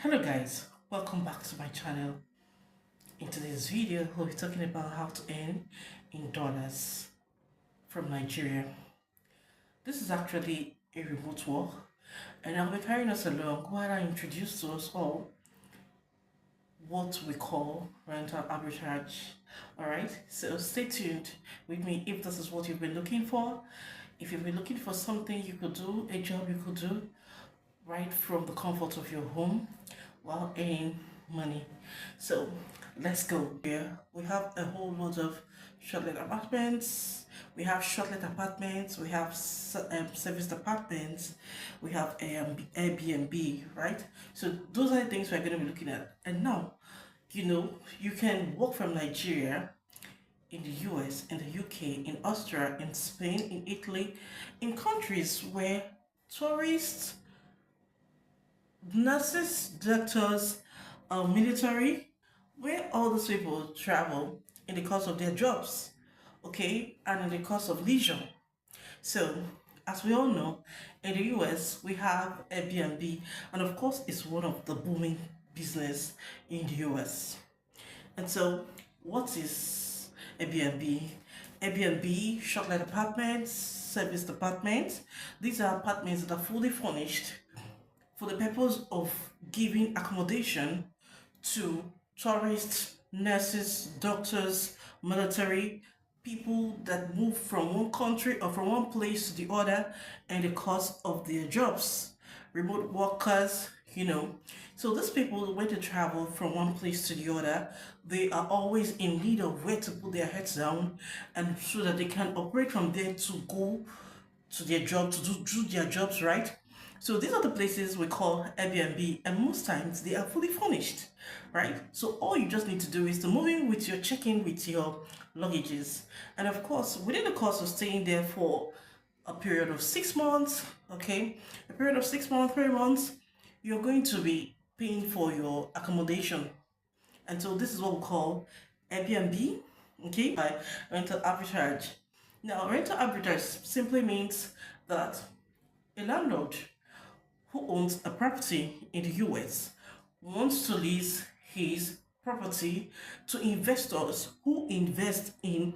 Hello guys, welcome back to my channel. In today's video, we'll be talking about how to earn in dollars from Nigeria. This is actually a remote work, and I'll be carrying us along while I introduce to us all what we call rental arbitrage. Alright, so stay tuned with me if this is what you've been looking for. If you've been looking for something you could do, a job you could do right from the comfort of your home while earning money. So let's go. Here we have a whole lot of shortlet apartments. We have shortlet apartments. We have serviced apartments. We have Airbnb, right? So those are the things we're going to be looking at. And now, you can work from Nigeria, in the US, in the UK, in Austria, in Spain, in Italy, in countries where tourists, nurses, doctors, military, where all those people travel in the course of their jobs, okay, and in the course of leisure. So, as we all know, in the US, we have Airbnb, and of course, it's one of the booming business in the US. And so, what is Airbnb? Airbnb, shortlet apartments, serviced apartments. These are apartments that are fully furnished for the purpose of giving accommodation to tourists, nurses, doctors, military, people that move from one country or from one place to the other in the course of their jobs, remote workers, So these people, when they travel from one place to the other, they are always in need of where to put their heads down, and so that they can operate from there to go to their job, to do their jobs, right? So these are the places we call Airbnb, and most times they are fully furnished, right? So all you just need to do is to move in with your check-in with your luggages. And of course, within the course of staying there for a period of 6 months, okay, a period of 6 months, 3 months, you're going to be paying for your accommodation. And so this is what we call Airbnb, okay, by rental arbitrage. Now, rental arbitrage simply means that a landlord who owns a property in the US wants to lease his property to investors who invest in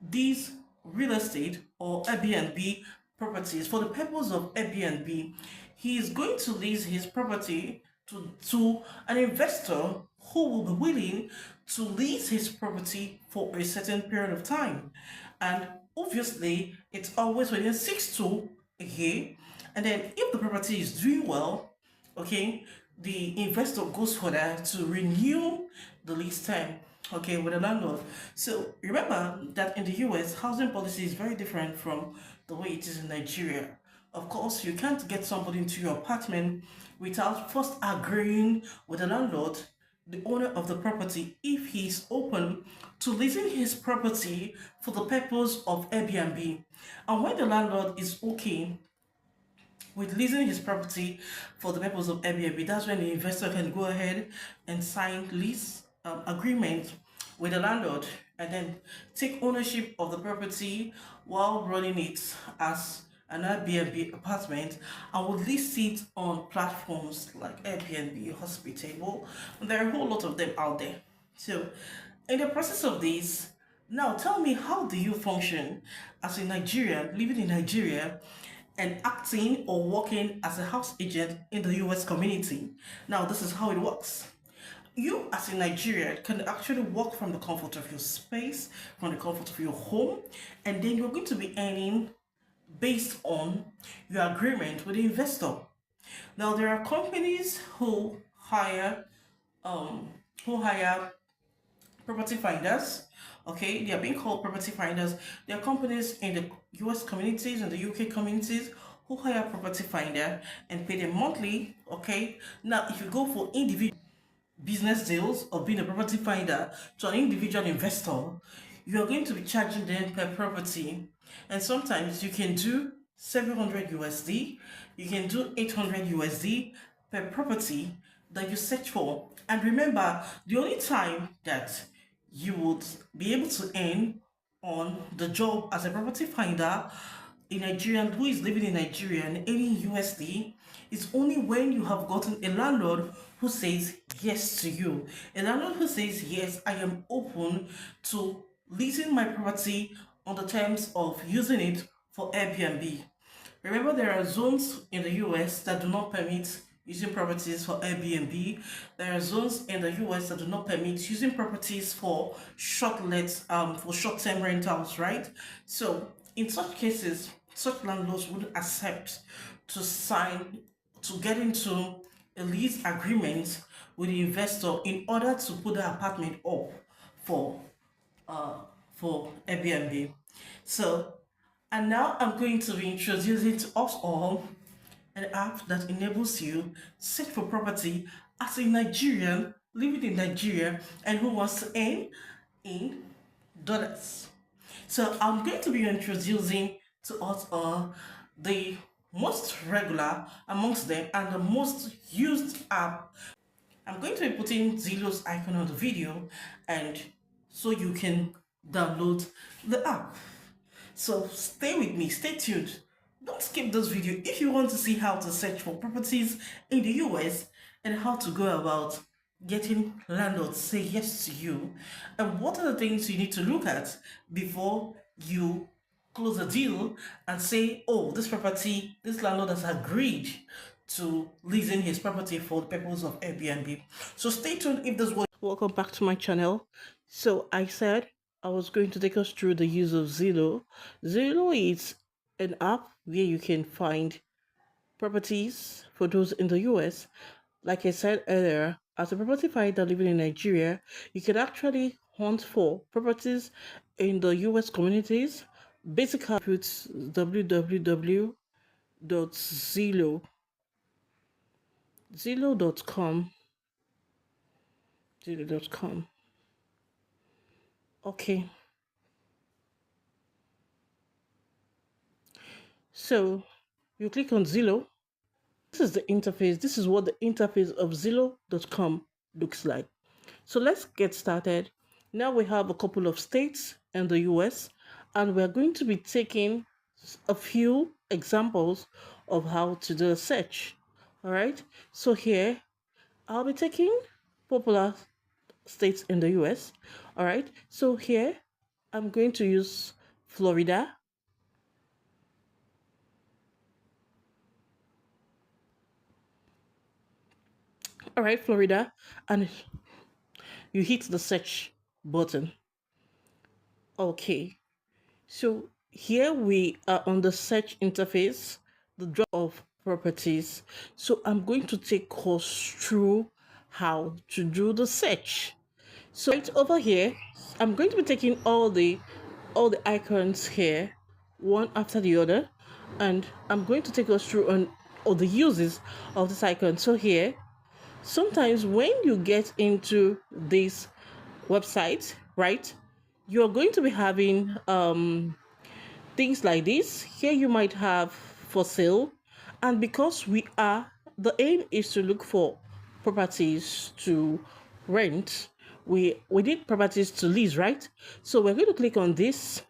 these real estate or Airbnb properties. For the purpose of Airbnb, he is going to lease his property to an investor who will be willing to lease his property for a certain period of time. And obviously, it's always within 6 to a year. And then if the property is doing well, okay, the investor goes for that to renew the lease term, okay, with the landlord. So remember that in the US, housing policy is very different from the way it is in Nigeria. Of course, you can't get somebody into your apartment without first agreeing with the landlord, the owner of the property, if he's open to leasing his property for the purpose of Airbnb. And when the landlord is okay with leasing his property for the purpose of Airbnb, that's when the investor can go ahead and sign lease agreement with the landlord and then take ownership of the property while running it as an Airbnb apartment, and would list it on platforms like Airbnb, Hospitable. There are a whole lot of them out there. So in the process of this, now tell me, how do you function as a Nigerian living in Nigeria and acting or working as a house agent in the US community? Now, this is how it works. You as a Nigerian can actually work from the comfort of your space, from the comfort of your home, and then you're going to be earning based on your agreement with the investor. Now, there are companies who hire property finders. Okay, they are being called property finders. There are companies in the US communities and the UK communities who hire property finder and pay them monthly. Okay, now if you go for individual business deals of being a property finder to an individual investor, you are going to be charging them per property, and sometimes you can do 700 USD, you can do 800 USD per property that you search for. And remember, the only time that you would be able to earn on the job as a property finder, a Nigerian who is living in Nigeria and earning USD, It's only when you have gotten a landlord who says yes to you. A landlord who says, yes, I am open to leasing my property on the terms of using it for Airbnb. Remember, there are zones in the US that do not permit using properties for Airbnb. There are zones in the US that do not permit using properties for for short-term rentals, right? So, in such cases, such landlords would accept to sign to get into a lease agreement with the investor in order to put the apartment up for uh, for Airbnb. So, and now I'm going to be introducing to us all an app that enables you search for property as a Nigerian living in Nigeria and who wants to earn in dollars. So I'm going to be introducing to us all the most regular amongst them and the most used app. I'm going to be putting Zillow's icon on the video and so you can download the app. So stay with me, stay tuned. Don't skip this video if you want to see how to search for properties in the US and how to go about getting landlords say yes to you and what are the things you need to look at before you close a deal and say, oh, this landlord has agreed to leasing his property for the purpose of Airbnb. So stay tuned if this was. Welcome back to my channel. So I said I was going to take us through the use of Zillow. Zillow is an app where you can find properties for those in the US. Like I said earlier, as a property finder living in Nigeria, you can actually hunt for properties in the US communities. Basically, put www.zillow.com. Zillow.com. Okay. So you click on Zillow. This is the interface. This is what the interface of Zillow.com looks like. So let's get started. Now we have a couple of states in the US, and we're going to be taking a few examples of how to do a search. All right. So here I'll be taking popular states in the US. All right. So here I'm going to use Florida. All right, Florida, and you hit the search button. Okay, so here we are on the search interface, the drop of properties. So I'm going to take us through how to do the search. So right over here, I'm going to be taking all the icons here, one after the other, and I'm going to take us through on all the uses of this icon. So here, sometimes when you get into this website, right, you're going to be having things like this. Here you might have for sale, and because the aim is to look for properties to rent, we need properties to lease, right? So we're going to click on this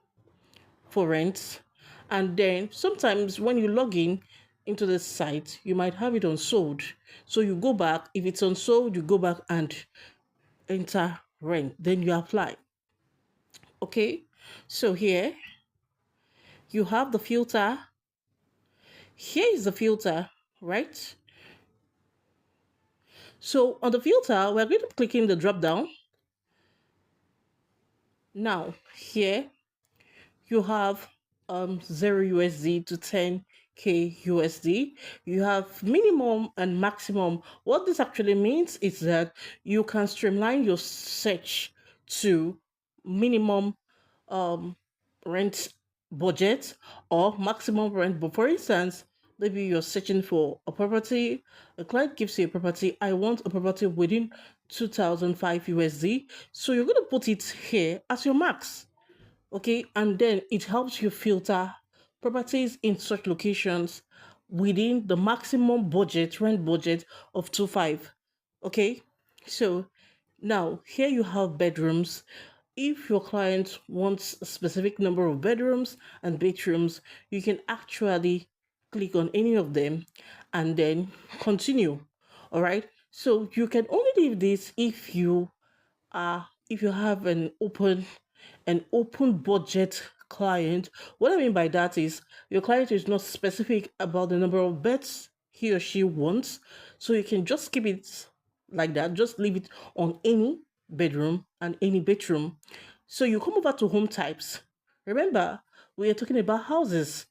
for rent, and then sometimes when you log in into the site, you might have it unsold. So you go back, if it's unsold, you go back and enter rent, then you apply. Okay, so here you have the filter. Here is the filter, right? So on the filter, we're going to click in the drop down. Now here you have 0 USD to 10K USD. You have minimum and maximum. What this actually means is that you can streamline your search to minimum um, rent budget or maximum rent. But for instance, maybe you're searching for a property, a client gives you a property, I want a property within 2005 USD. So you're going to put it here as your max. Okay, and then it helps you filter properties in such locations within the maximum budget, rent budget of 25. Okay, so now here you have bedrooms. If your client wants a specific number of bedrooms and bedrooms, you can actually click on any of them and then continue. All right. So you can only leave this if you have an open budget client. What I mean by that is your client is not specific about the number of beds he or she wants, so you can just keep it like that. Just leave it on any bedroom and any bedroom. So you come over to home types. Remember, we are talking about houses.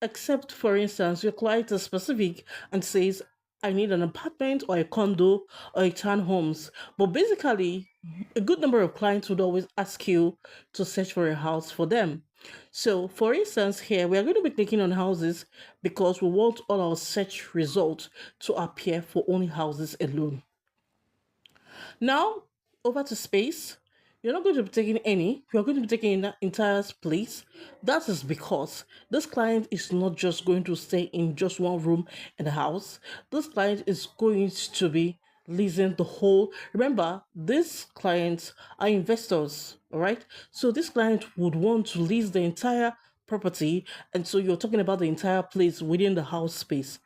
Except, for instance, your client is specific and says, I need an apartment or a condo or a townhomes. But basically, a good number of clients would always ask you to search for a house for them. So, for instance, here we are going to be clicking on houses because we want all our search results to appear for only houses alone. Now, over to space. You're not going to be taking any, you're going to be taking that entire place. That is because this client is not just going to stay in just one room in the house. This client is going to be leasing the whole. Remember, these clients are investors, all right? So this client would want to lease the entire property, and so you're talking about the entire place within the house space,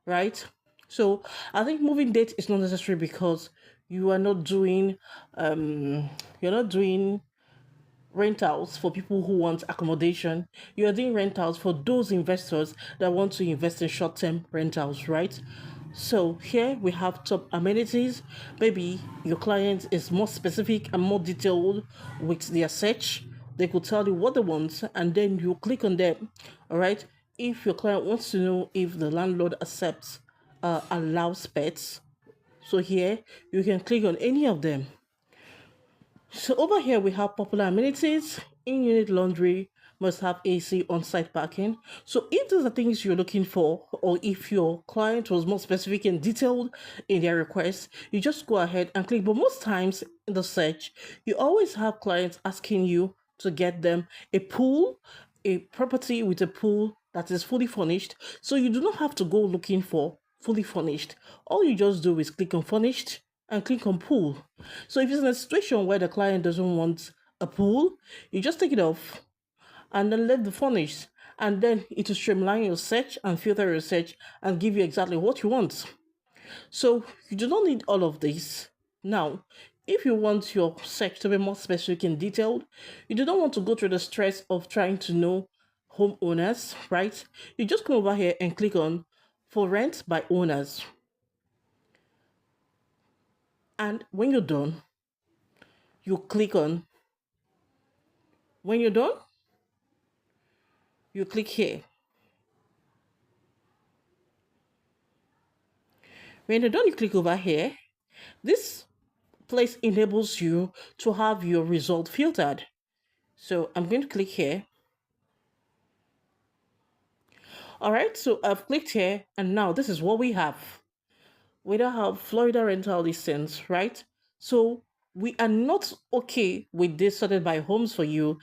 right? So I think moving date is not necessary because you are not doing you're not doing rentals for people who want accommodation. You are doing rentals for those investors that want to invest in short-term rentals, right? So here we have top amenities. Maybe your client is more specific and more detailed with their search. They could tell you what they want and then you click on them. All right. If your client wants to know if the landlord accepts allows pets, so here you can click on any of them. So over here we have popular amenities. In-unit laundry, must have AC on-site parking. So if those are things you're looking for, or if your client was more specific and detailed in their request, you just go ahead and click. But most times in the search, you always have clients asking you to get them a pool, a property with a pool that is fully furnished. So you do not have to go looking for fully furnished. All you just do is click on furnished and click on pool. So if it's in a situation where the client doesn't want a pool, you just take it off and then let the furnished, and then it will streamline your search and filter your search and give you exactly what you want. So you do not need all of this. Now, if you want your search to be more specific and detailed, you do not want to go through the stress of trying to know homeowners, right? You just come over here and click on for rent by owners. And when you're done, you click on, when you're done, you click here. When you're done, you click over here. This place enables you to have your result filtered. So I'm going to click here. All right, so I've clicked here, and now this is what we have. We don't have Florida rental listings, right? So we are not okay with this sorted by homes for you.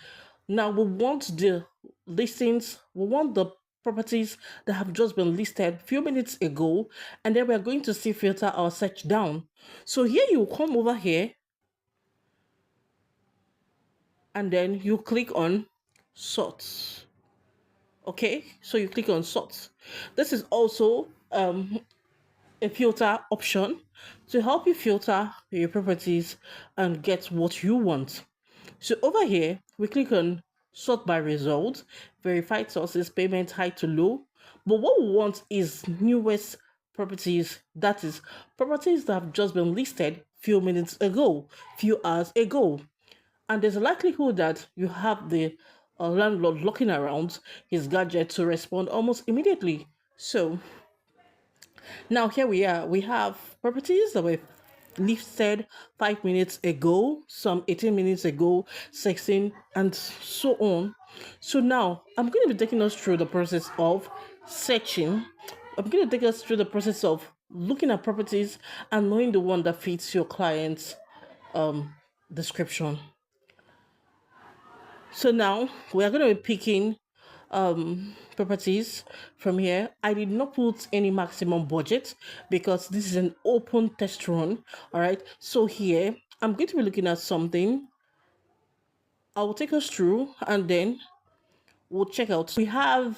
Now we want the listings, we want the properties that have just been listed few minutes ago, and then we're going to see filter our search down. So here you come over here and then you click on sort. Okay, so you click on sort. This is also a filter option to help you filter your properties and get what you want. So over here, we click on sort by result, verified sources, payment high to low. But what we want is newest properties, that is properties that have just been listed few minutes ago, few hours ago. And there's a likelihood that you have the landlord looking around his gadget to respond almost immediately. So now here we are. We have properties that were listed 5 minutes ago, some 18 minutes ago, 16, and so on. So now I'm going to be taking us through the process of searching. I'm going to take us through the process of looking at properties and knowing the one that fits your client's description. So now we are going to be picking properties from here. I did not put any maximum budget because this is an open test run. All right, so here I'm going to be looking at something. I will take us through and then we'll check out. We have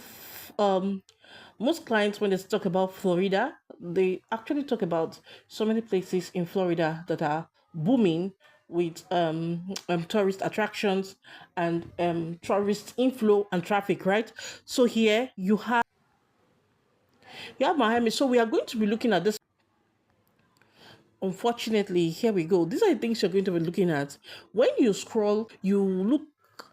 Most clients, when they talk about Florida, they actually talk about so many places in Florida that are booming with tourist attractions and tourist inflow and traffic, right? So here you have Miami. So we are going to be looking at this. Unfortunately, here we go. These are the things you're going to be looking at. When you scroll, you look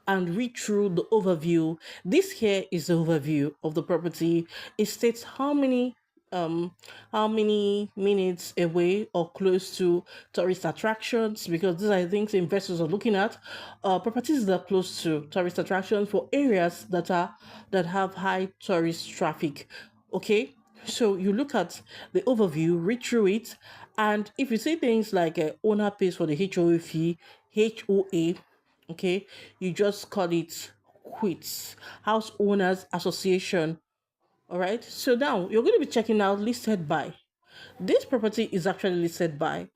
and read through the overview. This here is the overview of the property. It states how many minutes away or close to tourist attractions, because these are the things investors are looking at. Properties that are close to tourist attractions for areas that have high tourist traffic. Okay, so you look at the overview, read through it, and if you see things like owner pays for the HOA fee, HOA, okay, you just call it quits. House Owners Association. All right. So now you're going to be checking out listed by. This property is actually listed by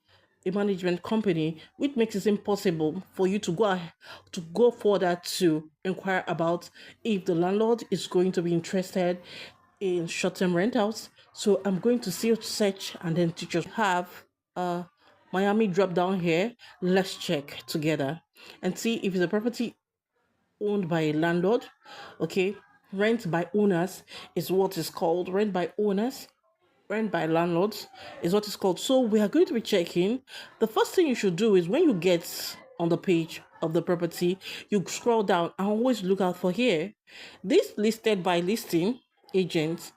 a management company, which makes it impossible for you to go further to inquire about if the landlord is going to be interested in short-term rentals. So I'm going to see search and then teachers have Miami drop down here. Let's check together and see if the property owned by a landlord. Okay, rent by owners is what is called rent by owners. Rent by landlords is what it's called. So we are going to be checking. The first thing you should do is when you get on the page of the property, you scroll down and always look out for here. This listed by listing agent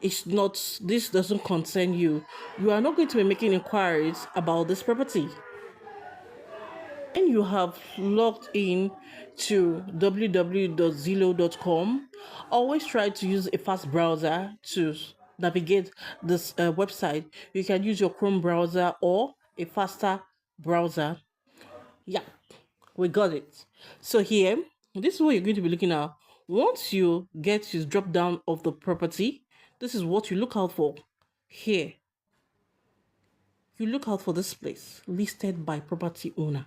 is not, this doesn't concern you. You are not going to be making inquiries about this property. When you have logged in to www.zillow.com, always try to use a fast browser to navigate this website. You can use your Chrome browser or a faster browser. Yeah, we got it. So here, this is what you're going to be looking at. Once you get to drop down of the property, this is what you look out for. Here, you look out for this place listed by property owner.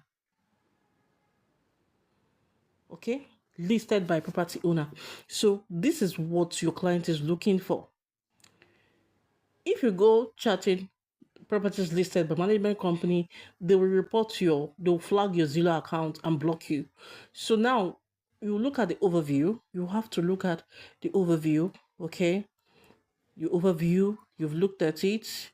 Okay, listed by property owner. So this is what your client is looking for. If you go chatting properties listed by management company, they'll flag your Zillow account and block you. So now you look at the overview. You have to look at the overview. Okay, your overview, you've looked at it.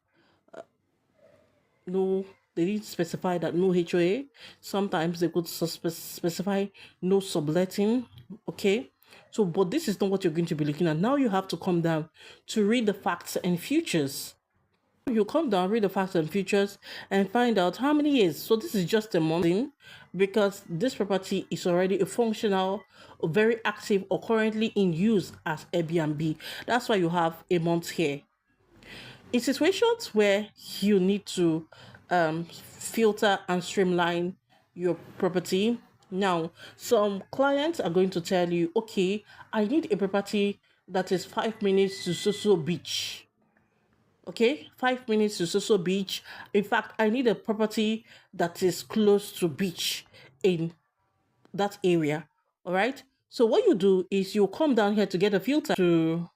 No, they didn't specify that no HOA. Sometimes they could specify no subletting. Okay, so but this is not what you're going to be looking at. Now you have to come down to read the facts and futures. You come down, read the facts and futures, and find out how many years. So this is just a month in, because this property is already a functional, very active, or currently in use as Airbnb. That's why you have a month here. In situations where you need to filter and streamline your property, now some clients are going to tell you, okay, I need a property that is 5 minutes to so beach. Okay, 5 minutes to so beach. In fact, I need a property that is close to beach in that area. All right, so what you do is you come down here to get a filter to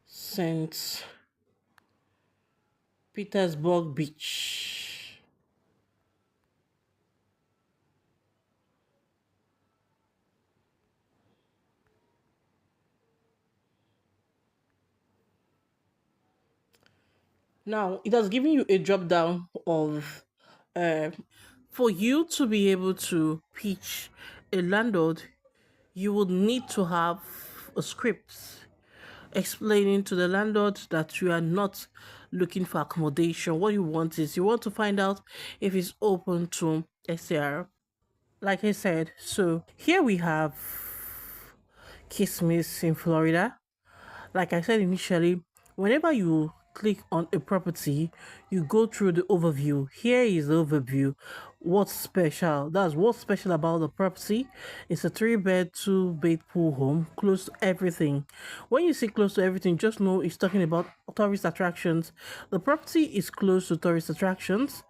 St. Petersburg Beach. Now it has given you a drop down of for you to be able to pitch a landlord, you would need to have a script explaining to the landlord that you are not looking for accommodation. What you want is you want to find out if it's open to SAR. Like I said, so here we have Kismis in Florida. Like I said initially, whenever you click on a property, you go through the overview. Here is the overview. What's special? That's what's special about the property. It's a 3-bed, 2-bed pool home, close to everything. When you say close to everything, just know it's talking about tourist attractions. The property is close to tourist attractions.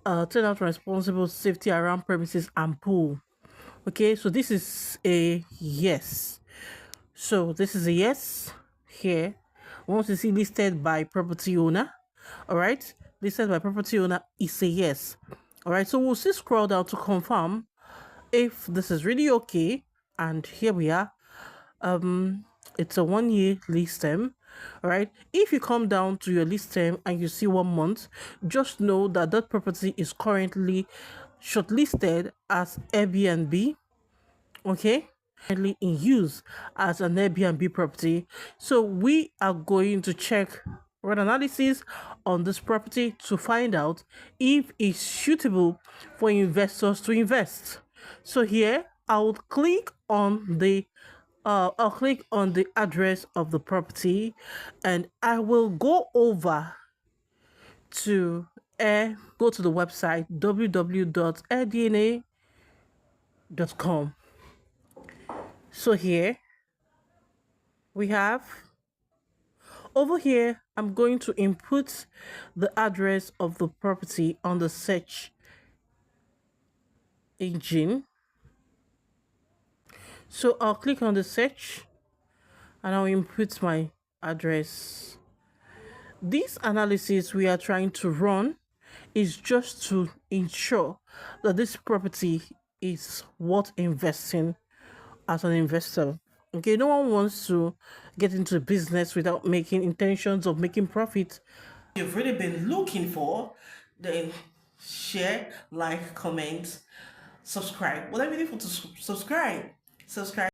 Tenant responsible safety around premises and pool. Okay, so this is a yes. So this is a yes here. We want to see listed by property owner. All right. Listed by property owner is a yes. All right. So we'll still scroll down to confirm if this is really okay. And here we are. It's a 1 year lease term. All right. If you come down to your lease term and you see 1 month, just know that that property is currently shortlisted as Airbnb. Okay, currently in use as an Airbnb property. So we are going to check run analysis on this property to find out if it's suitable for investors to invest. So here I'll click on the address of the property, and I will go over to go to the website www.airdna.com. So here we have over here, I'm going to input the address of the property on the search engine. So I'll click on the search and I'll input my address. This analysis we are trying to run is just to ensure that this property is worth investing as an investor. Okay, no one wants to get into business without making intentions of making profit. If you've really been looking for, then share, like, comment, subscribe. What are you looking for to subscribe? Subscribe.